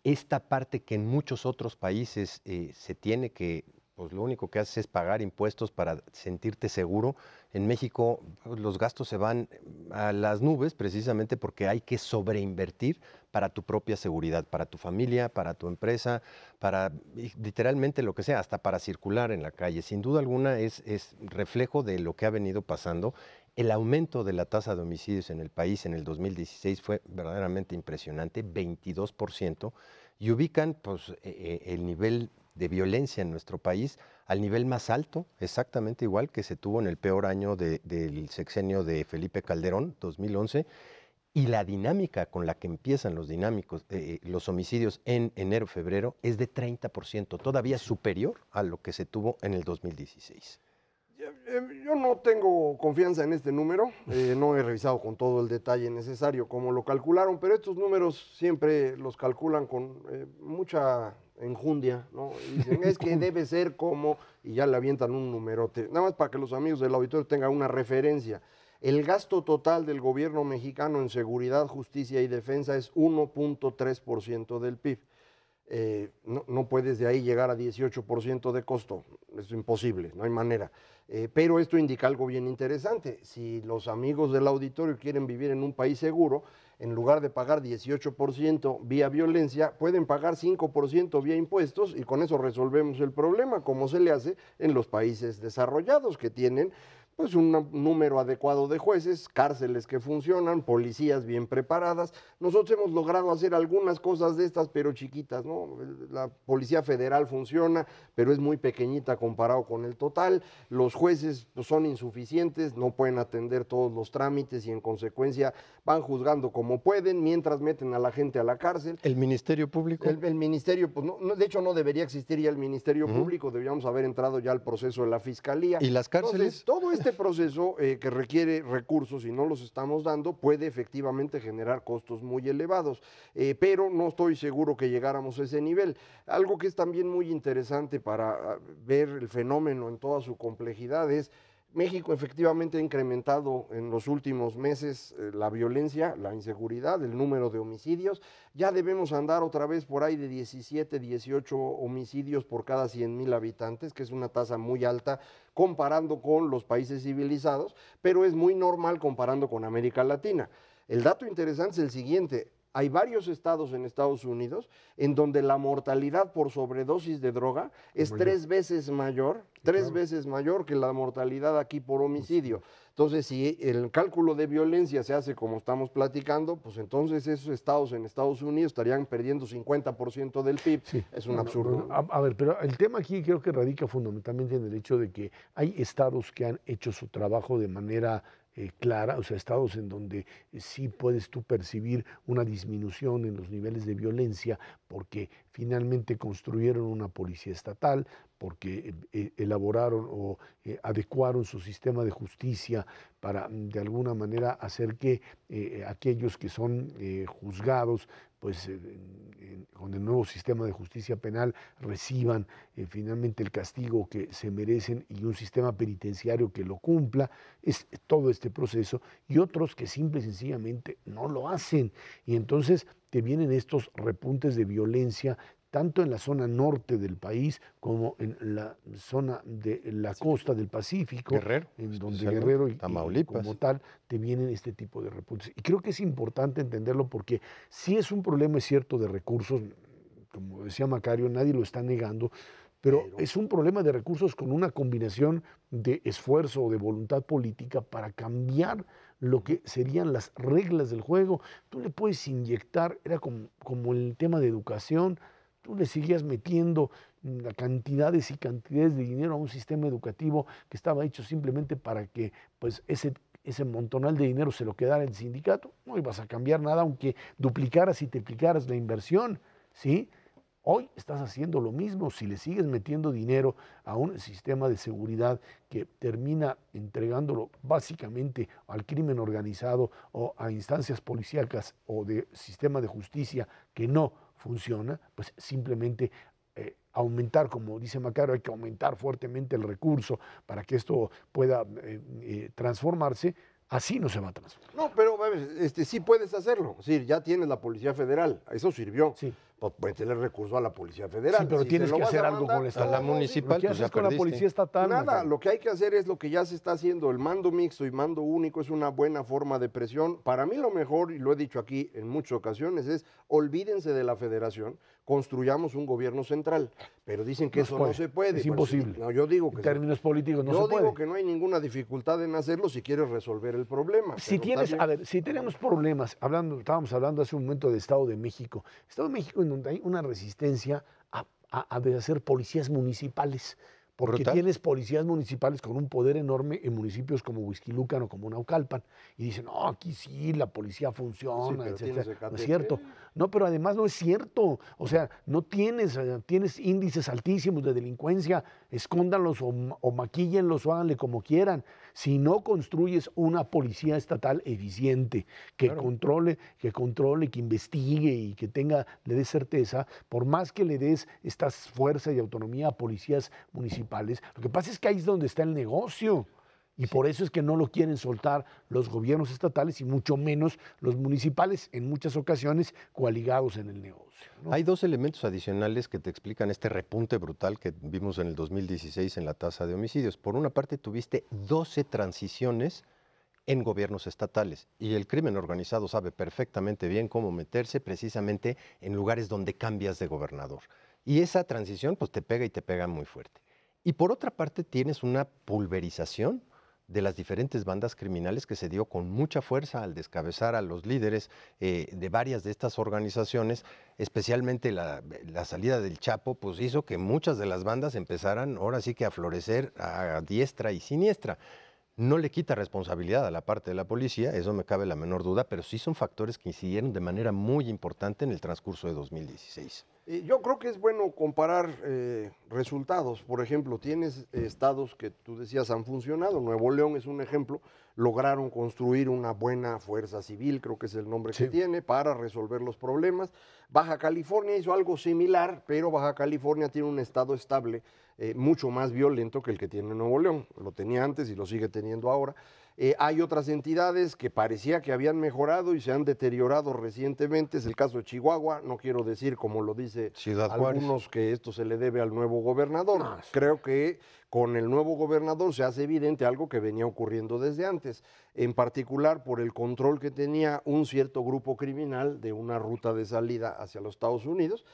Esta parte que en muchos otros países se tiene que, pues lo único que haces es pagar impuestos para sentirte seguro. En México pues, los gastos se van a las nubes precisamente porque hay que sobreinvertir para tu propia seguridad, para tu familia, para tu empresa, para literalmente lo que sea, hasta para circular en la calle. Sin duda alguna es reflejo de lo que ha venido pasando. El aumento de la tasa de homicidios en el país en el 2016 fue verdaderamente impresionante, 22%, y ubican pues, el nivel de violencia en nuestro país al nivel más alto, exactamente igual que se tuvo en el peor año del sexenio de Felipe Calderón, 2011, Y la dinámica con la que empiezan los homicidios en enero-febrero es de 30%, todavía superior a lo que se tuvo en el 2016. Yo no tengo confianza en este número, no he revisado con todo el detalle necesario cómo lo calcularon, pero estos números siempre los calculan con mucha enjundia, ¿no? Y dicen, es que debe ser como, y ya le avientan un numerote. Nada más para que los amigos del auditorio tengan una referencia. El gasto total del gobierno mexicano en seguridad, justicia y defensa es 1.3% del PIB. No puedes de ahí llegar a 18% de costo, es imposible, no hay manera. Pero esto indica algo bien interesante. Si los amigos del auditorio quieren vivir en un país seguro, en lugar de pagar 18% vía violencia, pueden pagar 5% vía impuestos y con eso resolvemos el problema, como se le hace en los países desarrollados que tienen pues un número adecuado de jueces, cárceles que funcionan, policías bien preparadas. Nosotros hemos logrado hacer algunas cosas de estas, pero chiquitas, ¿no? La Policía Federal funciona, pero es muy pequeñita comparado con el total. Los jueces pues, son insuficientes, no pueden atender todos los trámites y en consecuencia van juzgando como pueden, mientras meten a la gente a la cárcel. ¿El Ministerio Público? El Ministerio, pues de hecho no debería existir ya el Ministerio Público, deberíamos haber entrado ya al proceso de la Fiscalía. ¿Y las cárceles? Entonces, todo este proceso que requiere recursos y no los estamos dando puede efectivamente generar costos muy elevados, pero no estoy seguro que llegáramos a ese nivel. Algo que es también muy interesante para ver el fenómeno en toda su complejidad es México efectivamente ha incrementado en los últimos meses la violencia, la inseguridad, el número de homicidios. Ya debemos andar otra vez por ahí de 17, 18 homicidios por cada 100,000 habitantes, que es una tasa muy alta comparando con los países civilizados, pero es muy normal comparando con América Latina. El dato interesante es el siguiente. Hay varios estados en Estados Unidos en donde la mortalidad por sobredosis de droga es 3 veces mayor, veces mayor que la mortalidad aquí por homicidio. Entonces, si el cálculo de violencia se hace como estamos platicando, pues entonces esos estados en Estados Unidos estarían perdiendo 50% del PIB. Sí. Es un absurdo. A ver, pero el tema aquí creo que radica fundamentalmente en el hecho de que hay estados que han hecho su trabajo de manera clara, o sea, estados en donde sí puedes tú percibir una disminución en los niveles de violencia porque finalmente construyeron una policía estatal, porque elaboraron o adecuaron su sistema de justicia para de alguna manera hacer que aquellos que son juzgados pues con el nuevo sistema de justicia penal reciban finalmente el castigo que se merecen y un sistema penitenciario que lo cumpla, es todo este proceso, y otros que simple y sencillamente no lo hacen, y entonces te vienen estos repuntes de violencia tanto en la zona norte del país como en la zona de la costa del Pacífico, Guerrero, en donde Guerrero y Tamaulipas, como tal te vienen este tipo de repuntes. Y creo que es importante entenderlo porque sí es un problema, es cierto, de recursos, como decía Macario, nadie lo está negando, pero es un problema de recursos con una combinación de esfuerzo o de voluntad política para cambiar lo que serían las reglas del juego. Tú le puedes inyectar, era como el tema de educación, tú le seguías metiendo cantidades y cantidades de dinero a un sistema educativo que estaba hecho simplemente para que pues ese montonal de dinero se lo quedara el sindicato. No ibas a cambiar nada aunque duplicaras y triplicaras la inversión, ¿sí? Hoy estás haciendo lo mismo si le sigues metiendo dinero a un sistema de seguridad que termina entregándolo básicamente al crimen organizado o a instancias policíacas o de sistema de justicia que no funciona, pues simplemente aumentar, como dice Macario, hay que aumentar fuertemente el recurso para que esto pueda transformarse. Así no se va a transformar. No, pero sí puedes hacerlo. Es decir, ya tienes la Policía Federal, eso sirvió. Sí. Pues puedes tener recurso a la Policía Federal. Sí, pero tienes que hacer algo con la municipal. ¿Qué haces con la Policía Estatal? Nada, lo que hay que hacer es lo que ya se está haciendo. El mando mixto y mando único es una buena forma de presión. Para mí lo mejor, y lo he dicho aquí en muchas ocasiones, es olvídense de la federación, construyamos un gobierno central. Pero dicen que eso no se puede. Es imposible. No, yo digo que en términos políticos no se puede. Yo digo que no hay ninguna dificultad en hacerlo si quieres resolver el problema. Si tenemos problemas, estábamos hablando hace un momento de Estado de México. Estado de México en donde hay una resistencia a hacer policías municipales, porque Brutal. tienes policías municipales con un poder enorme en municipios como Huixquilucan o como Naucalpan. Y dicen, no, aquí sí, la policía funciona, pero etcétera. tienes No Ecatepec. es cierto. No, pero además no es cierto. O sea, no tienes índices altísimos de delincuencia, escóndanlos o maquíllenlos o háganle como quieran. Si no construyes una policía estatal eficiente, que controle, que investigue y que le dé certeza, por más que le des esta fuerza y autonomía a policías municipales, lo que pasa es que ahí es donde está el negocio. Y por eso es que no lo quieren soltar los gobiernos estatales y mucho menos los municipales, en muchas ocasiones coaligados en el negocio, ¿no? Hay dos elementos adicionales que te explican este repunte brutal que vimos en el 2016 en la tasa de homicidios. Por una parte, tuviste 12 transiciones en gobiernos estatales y el crimen organizado sabe perfectamente bien cómo meterse precisamente en lugares donde cambias de gobernador. Y esa transición pues te pega y te pega muy fuerte. Y por otra parte, tienes una pulverización de las diferentes bandas criminales que se dio con mucha fuerza al descabezar a los líderes de varias de estas organizaciones, especialmente la salida del Chapo, pues hizo que muchas de las bandas empezaran ahora sí que a florecer a diestra y siniestra. No le quita responsabilidad a la parte de la policía, eso me cabe la menor duda, pero sí son factores que incidieron de manera muy importante en el transcurso de 2016. Yo creo que es bueno comparar resultados. Por ejemplo, tienes estados que tú decías han funcionado. Nuevo León es un ejemplo. Lograron construir una buena fuerza civil, creo que es el nombre que tiene, para resolver los problemas. Baja California hizo algo similar, pero Baja California tiene un estado estable mucho más violento que el que tiene Nuevo León. Lo tenía antes y lo sigue teniendo ahora. Hay otras entidades que parecía que habían mejorado y se han deteriorado recientemente. Es el caso de Chihuahua. No quiero decir, como lo dice Ciudad Juárez, algunos, que esto se le debe al nuevo gobernador. No, creo que con el nuevo gobernador se hace evidente algo que venía ocurriendo desde antes, en particular por el control que tenía un cierto grupo criminal de una ruta de salida hacia los Estados Unidos.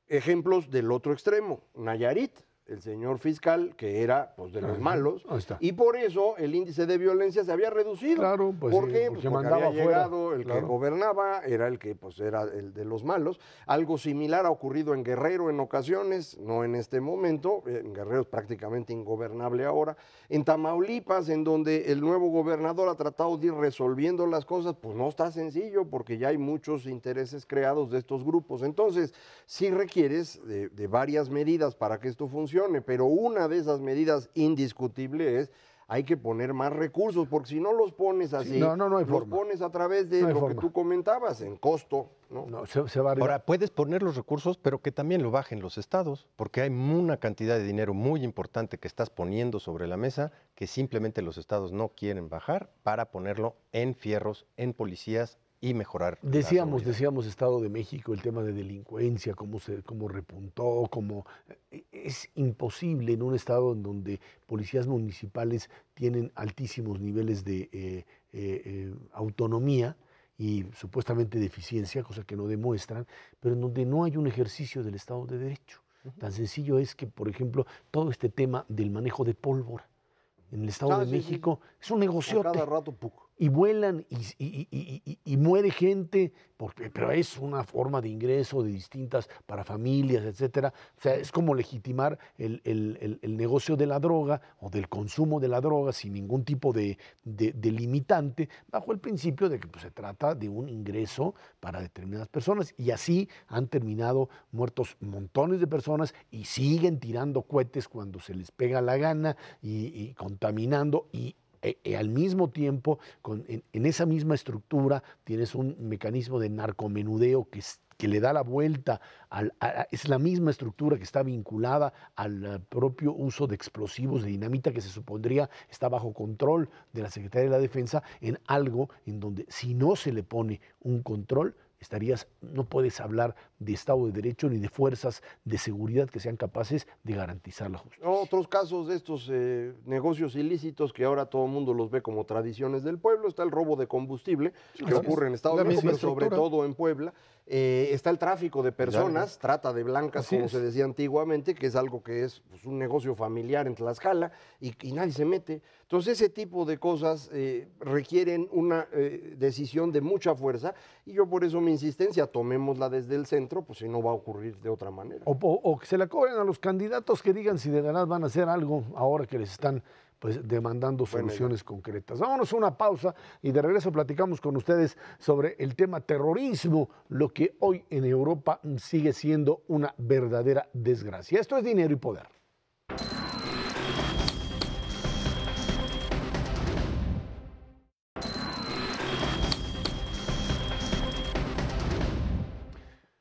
Ejemplos del otro extremo, Nayarit, el señor fiscal, que era pues de los malos, y por eso el índice de violencia se había reducido. Claro, pues ¿Por qué? porque Porque mandaba había llegado el claro. que gobernaba, era el que pues era el de los malos. Algo similar ha ocurrido en Guerrero en ocasiones, no en este momento. En Guerrero es prácticamente ingobernable ahora. En Tamaulipas, en donde el nuevo gobernador ha tratado de ir resolviendo las cosas, pues no está sencillo, porque ya hay muchos intereses creados de estos grupos. Entonces, sí requieres de varias medidas para que esto funcione, pero una de esas medidas indiscutible es hay que poner más recursos, porque si no los pones así, los pones a través de lo que tú comentabas, en costo, ¿no? Se va a Ahora, puedes poner los recursos, pero que también lo bajen los estados, porque hay una cantidad de dinero muy importante que estás poniendo sobre la mesa que simplemente los estados no quieren bajar para ponerlo en fierros, en policías y mejorar. Decíamos Estado de México, el tema de delincuencia, cómo repuntó, es imposible en un estado en donde policías municipales tienen altísimos niveles de autonomía y supuestamente de eficiencia, cosa que no demuestran, pero en donde no hay un ejercicio del Estado de Derecho. Tan sencillo es que, por ejemplo, todo este tema del manejo de pólvora en el Estado de México es un negociote. A cada rato, y vuelan y muere gente, pero es una forma de ingreso de distintas para familias, etcétera. O sea, es como legitimar el negocio de la droga o del consumo de la droga sin ningún tipo de limitante, bajo el principio de que pues, se trata de un ingreso para determinadas personas. Y así han terminado muertos montones de personas y siguen tirando cohetes cuando se les pega la gana y contaminando y al mismo tiempo, en esa misma estructura, tienes un mecanismo de narcomenudeo que le da la vuelta, es la misma estructura que está vinculada al propio uso de explosivos, de dinamita, que se supondría está bajo control de la Secretaría de la Defensa, en algo en donde si no se le pone un control, no puedes hablar de Estado de Derecho ni de fuerzas de seguridad que sean capaces de garantizar la justicia. Otros casos de estos negocios ilícitos que ahora todo el mundo los ve como tradiciones del pueblo, está el robo de combustible, que ocurre en Estados Unidos, pero sobre todo en Puebla, Está el tráfico de personas, trata de blancas, Así como es. se decía antiguamente, que es algo que es pues, un negocio familiar en Tlaxcala y nadie se mete. Entonces ese tipo de cosas requieren una decisión de mucha fuerza y yo por eso mi insistencia, tomémosla desde el centro, pues si no va a ocurrir de otra manera. O que se la cobren a los candidatos que digan si de verdad van a hacer algo ahora que les están pues demandando Buena soluciones concretas. Vámonos a una pausa y de regreso platicamos con ustedes sobre el tema terrorismo, lo que hoy en Europa sigue siendo una verdadera desgracia. Esto es Dinero y Poder.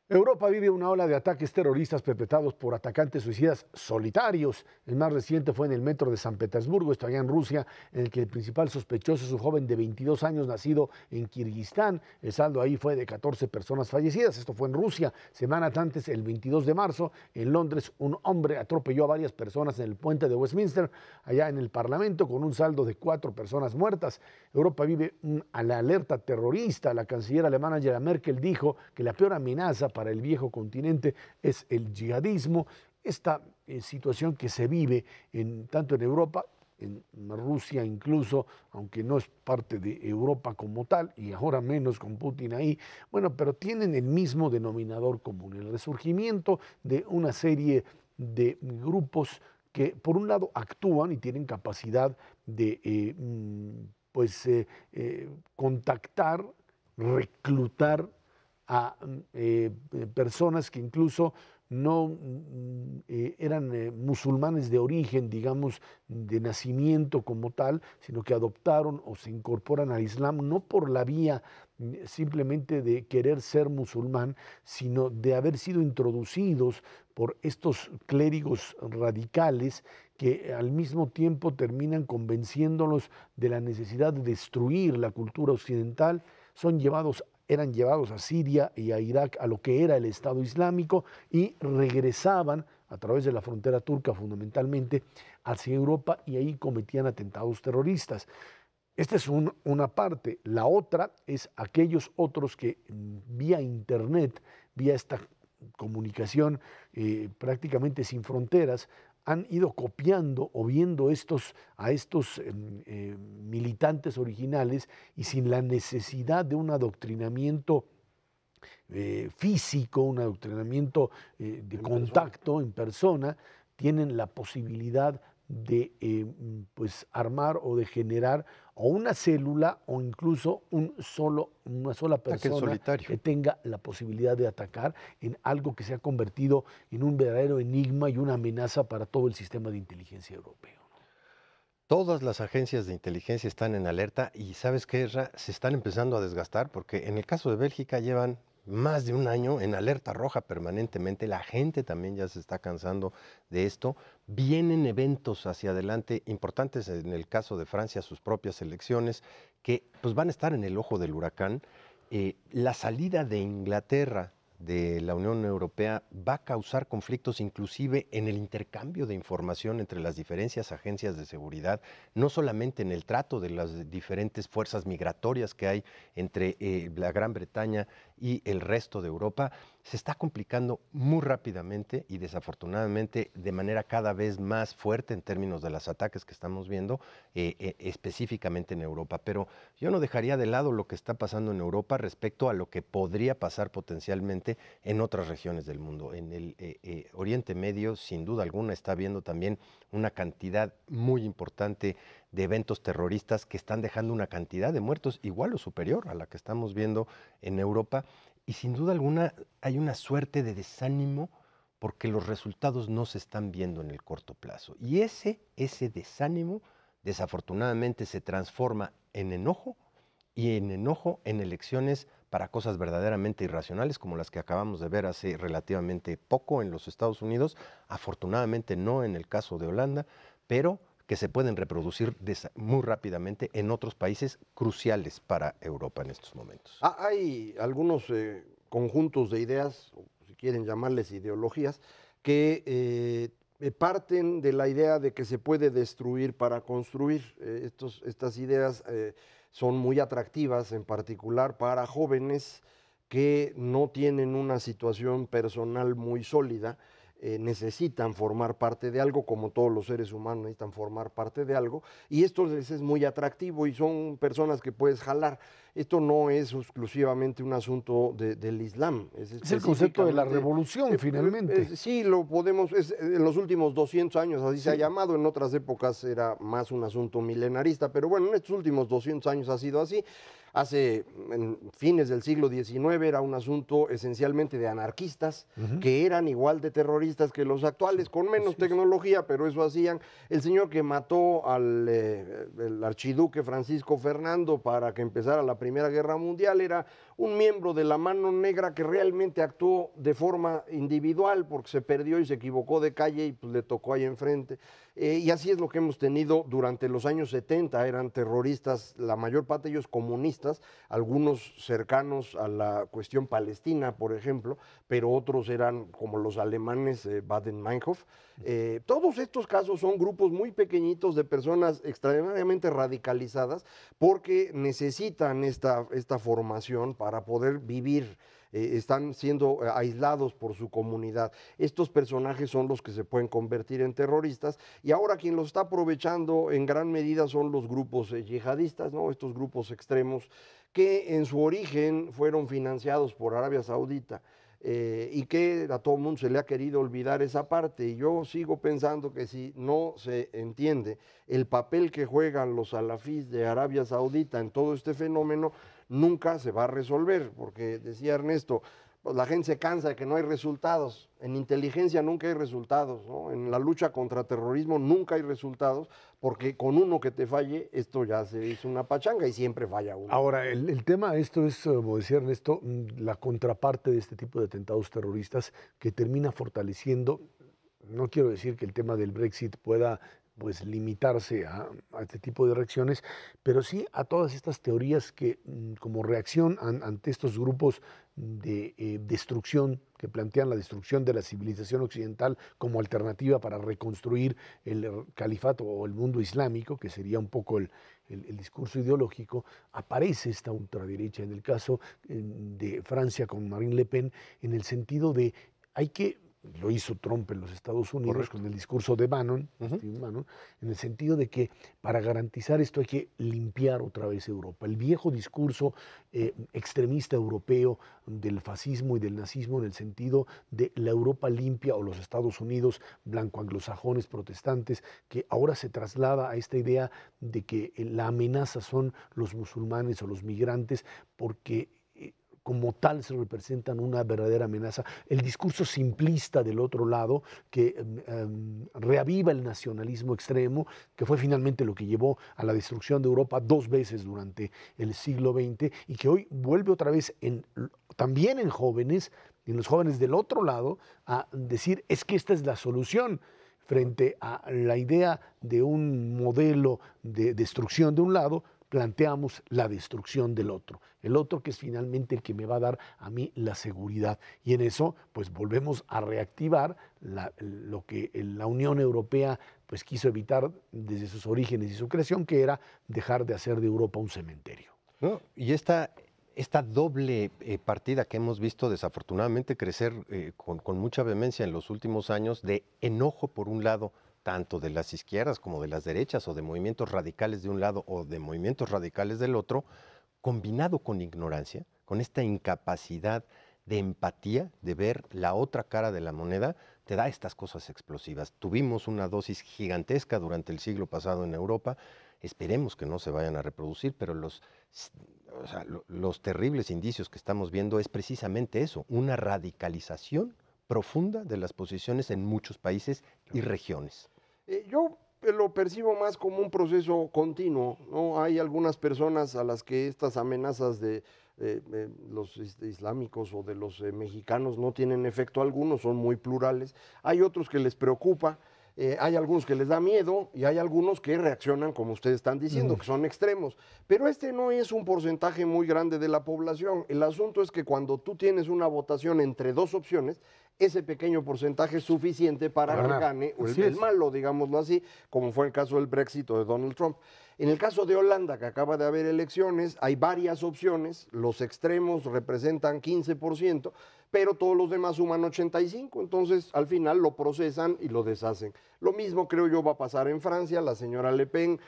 Europa vive una ola de ataques terroristas perpetrados por atacantes suicidas solitarios. El más reciente fue en el metro de San Petersburgo, esto allá en Rusia, en el que el principal sospechoso es un joven de 22 años nacido en Kirguistán. El saldo ahí fue de 14 personas fallecidas. Esto fue en Rusia. Semanas antes, el 22 de marzo, en Londres, un hombre atropelló a varias personas en el puente de Westminster, allá en el Parlamento, con un saldo de 4 personas muertas. Europa vive a la alerta terrorista. La canciller alemana Angela Merkel dijo que la peor amenaza para el viejo continente es el yihadismo. Esta situación que se vive tanto en Europa, en Rusia incluso, aunque no es parte de Europa como tal, y ahora menos con Putin ahí, bueno, pero tienen el mismo denominador común, el resurgimiento de una serie de grupos que por un lado actúan y tienen capacidad de contactar, reclutar a personas que incluso no eran musulmanes de origen, digamos, de nacimiento como tal, sino que adoptaron o se incorporan al Islam, no por la vía simplemente de querer ser musulmán, sino de haber sido introducidos por estos clérigos radicales que al mismo tiempo terminan convenciéndolos de la necesidad de destruir la cultura occidental. Eran llevados a Siria y a Irak, a lo que era el Estado Islámico, y regresaban a través de la frontera turca fundamentalmente hacia Europa y ahí cometían atentados terroristas. Esta es una parte. La otra es aquellos otros que vía internet, vía esta comunicación prácticamente sin fronteras, han ido copiando o viendo a estos militantes originales y sin la necesidad de un adoctrinamiento físico, un adoctrinamiento de contacto en persona, tienen la posibilidad de armar o de generar o una célula o incluso una sola persona que tenga la posibilidad de atacar en algo que se ha convertido en un verdadero enigma y una amenaza para todo el sistema de inteligencia europeo. Todas las agencias de inteligencia están en alerta y ¿sabes qué, Esra? Se están empezando a desgastar porque en el caso de Bélgica llevan más de un año en alerta roja permanentemente. La gente también ya se está cansando de esto. Vienen eventos hacia adelante importantes, en el caso de Francia, sus propias elecciones, que pues van a estar en el ojo del huracán. La salida de Inglaterra de la Unión Europea va a causar conflictos inclusive en el intercambio de información entre las diferentes agencias de seguridad, no solamente en el trato de las diferentes fuerzas migratorias que hay entre la Gran Bretaña y el resto de Europa. Se está complicando muy rápidamente y desafortunadamente de manera cada vez más fuerte en términos de los ataques que estamos viendo específicamente en Europa. Pero yo no dejaría de lado lo que está pasando en Europa respecto a lo que podría pasar potencialmente en otras regiones del mundo. En el Oriente Medio, sin duda alguna, está habiendo también una cantidad muy importante de eventos terroristas que están dejando una cantidad de muertos igual o superior a la que estamos viendo en Europa. Y sin duda alguna hay una suerte de desánimo porque los resultados no se están viendo en el corto plazo. Y ese desánimo desafortunadamente se transforma en enojo y en enojo en elecciones para cosas verdaderamente irracionales como las que acabamos de ver hace relativamente poco en los Estados Unidos, afortunadamente no en el caso de Holanda, pero que se pueden reproducir muy rápidamente en otros países cruciales para Europa en estos momentos. Hay algunos conjuntos de ideas, o si quieren llamarles ideologías, que parten de la idea de que se puede destruir para construir. Estas ideas son muy atractivas, en particular para jóvenes que no tienen una situación personal muy sólida, necesitan formar parte de algo, como todos los seres humanos necesitan formar parte de algo, y esto les es muy atractivo y son personas que puedes jalar. Esto no es exclusivamente un asunto del Islam. Es el concepto de la revolución, finalmente. Sí, lo podemos, en los últimos 200 años así se ha llamado, en otras épocas era más un asunto milenarista, pero bueno, en estos últimos 200 años ha sido así. En fines del siglo XIX era un asunto esencialmente de anarquistas, que eran igual de terroristas que los actuales, con menos tecnología, pero eso hacían. El señor que mató al el archiduque Francisco Fernando para que empezara la Primera Guerra Mundial era un miembro de la Mano Negra que realmente actuó de forma individual porque se perdió y se equivocó de calle y pues le tocó ahí enfrente. Y así es lo que hemos tenido durante los años 70, eran terroristas, la mayor parte de ellos comunistas, algunos cercanos a la cuestión palestina, por ejemplo, pero otros eran como los alemanes Baden-Meinhof. Todos estos casos son grupos muy pequeñitos de personas extraordinariamente radicalizadas porque necesitan esta formación para poder vivir. Están siendo aislados por su comunidad. Estos personajes son los que se pueden convertir en terroristas y ahora quien los está aprovechando en gran medida son los grupos yihadistas, ¿no? Estos grupos extremos que en su origen fueron financiados por Arabia Saudita. Y que a todo el mundo se le ha querido olvidar esa parte. Y yo sigo pensando que si no se entiende el papel que juegan los salafíes de Arabia Saudita en todo este fenómeno, nunca se va a resolver, porque decía Ernesto, pues la gente se cansa de que no hay resultados. En inteligencia nunca hay resultados, ¿no? En la lucha contra terrorismo nunca hay resultados, porque con uno que te falle, esto ya se hizo una pachanga y siempre falla uno. Ahora, el tema, esto es, como decía Ernesto, la contraparte de este tipo de atentados terroristas que termina fortaleciendo. No quiero decir que el tema del Brexit pueda pues limitarse a este tipo de reacciones, pero sí a todas estas teorías que como reacción ante estos grupos de destrucción, que plantean la destrucción de la civilización occidental como alternativa para reconstruir el califato o el mundo islámico, que sería un poco el discurso ideológico, aparece esta ultraderecha, en el caso de Francia con Marine Le Pen, en el sentido de hay que lo hizo Trump en los Estados Unidos. Correcto. Con el discurso de Bannon, Steve Bannon, en el sentido de que para garantizar esto hay que limpiar otra vez Europa. El viejo discurso extremista europeo del fascismo y del nazismo en el sentido de la Europa limpia o los Estados Unidos blanco-anglosajones protestantes, que ahora se traslada a esta idea de que la amenaza son los musulmanes o los migrantes porque como tal se representan una verdadera amenaza. El discurso simplista del otro lado, que reaviva el nacionalismo extremo, que fue finalmente lo que llevó a la destrucción de Europa 2 veces durante el siglo XX y que hoy vuelve otra vez también en los jóvenes del otro lado, a decir es que esta es la solución frente a la idea de un modelo de destrucción de un lado. Planteamos la destrucción del otro, el otro que es finalmente el que me va a dar a mí la seguridad. Y en eso, pues volvemos a reactivar lo que la Unión Europea pues quiso evitar desde sus orígenes y su creación, que era dejar de hacer de Europa un cementerio. ¿No? Y esta doble partida que hemos visto desafortunadamente crecer con mucha vehemencia en los últimos años, de enojo por un lado, tanto de las izquierdas como de las derechas, o de movimientos radicales de un lado o de movimientos radicales del otro, combinado con ignorancia, con esta incapacidad de empatía, de ver la otra cara de la moneda, te da estas cosas explosivas. Tuvimos una dosis gigantesca durante el siglo pasado en Europa, esperemos que no se vayan a reproducir, pero los terribles indicios que estamos viendo es precisamente eso, una radicalización profunda de las posiciones en muchos países y regiones. Yo lo percibo más como un proceso continuo, ¿no? Hay algunas personas a las que estas amenazas de los islámicos o de los mexicanos no tienen efecto alguno, son muy plurales. Hay otros que les preocupa, hay algunos que les da miedo y hay algunos que reaccionan como ustedes están diciendo, que son extremos. Pero este no es un porcentaje muy grande de la población. El asunto es que cuando tú tienes una votación entre dos opciones, ese pequeño porcentaje es suficiente para que gane el malo, digámoslo así, como fue el caso del Brexit o de Donald Trump. En el caso de Holanda, que acaba de haber elecciones, hay varias opciones, los extremos representan 15%, pero todos los demás suman 85%, entonces al final lo procesan y lo deshacen. Lo mismo creo yo va a pasar en Francia, la señora Le Pen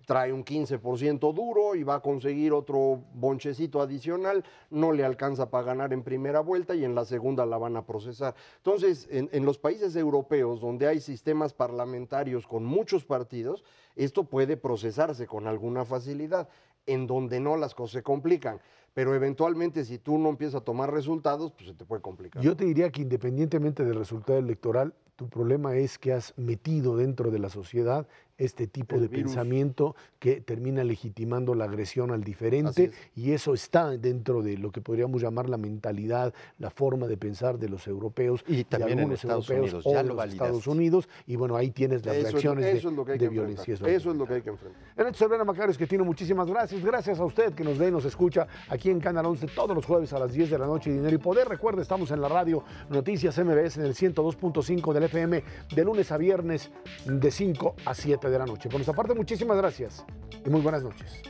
trae un 15% duro y va a conseguir otro bonchecito adicional, no le alcanza para ganar en primera vuelta y en la segunda la van a procesar. Entonces, en los países europeos donde hay sistemas parlamentarios con muchos partidos, esto puede procesarse con alguna facilidad. En donde no, las cosas se complican. Pero eventualmente, si tú no empiezas a tomar resultados, pues se te puede complicar. Yo te diría que independientemente del resultado electoral, tu problema es que has metido dentro de la sociedad este tipo de pensamiento que termina legitimando la agresión al diferente, y eso está dentro de lo que podríamos llamar la mentalidad, la forma de pensar de los europeos y también en Estados Unidos, ya lo validaste. Estados Unidos, y bueno, ahí tienes las reacciones de violencia. Eso es lo que hay que enfrentar. Ernesto Cervera Macarios, que tiene muchísimas gracias. Gracias a usted que nos ve y nos escucha aquí en Canal 11 todos los jueves a las 10 de la noche. Dinero y Poder. Recuerde, estamos en la radio Noticias MBS en el 102.5 del FM de lunes a viernes de 5 a 7 de la noche. Por nuestra parte, muchísimas gracias y muy buenas noches.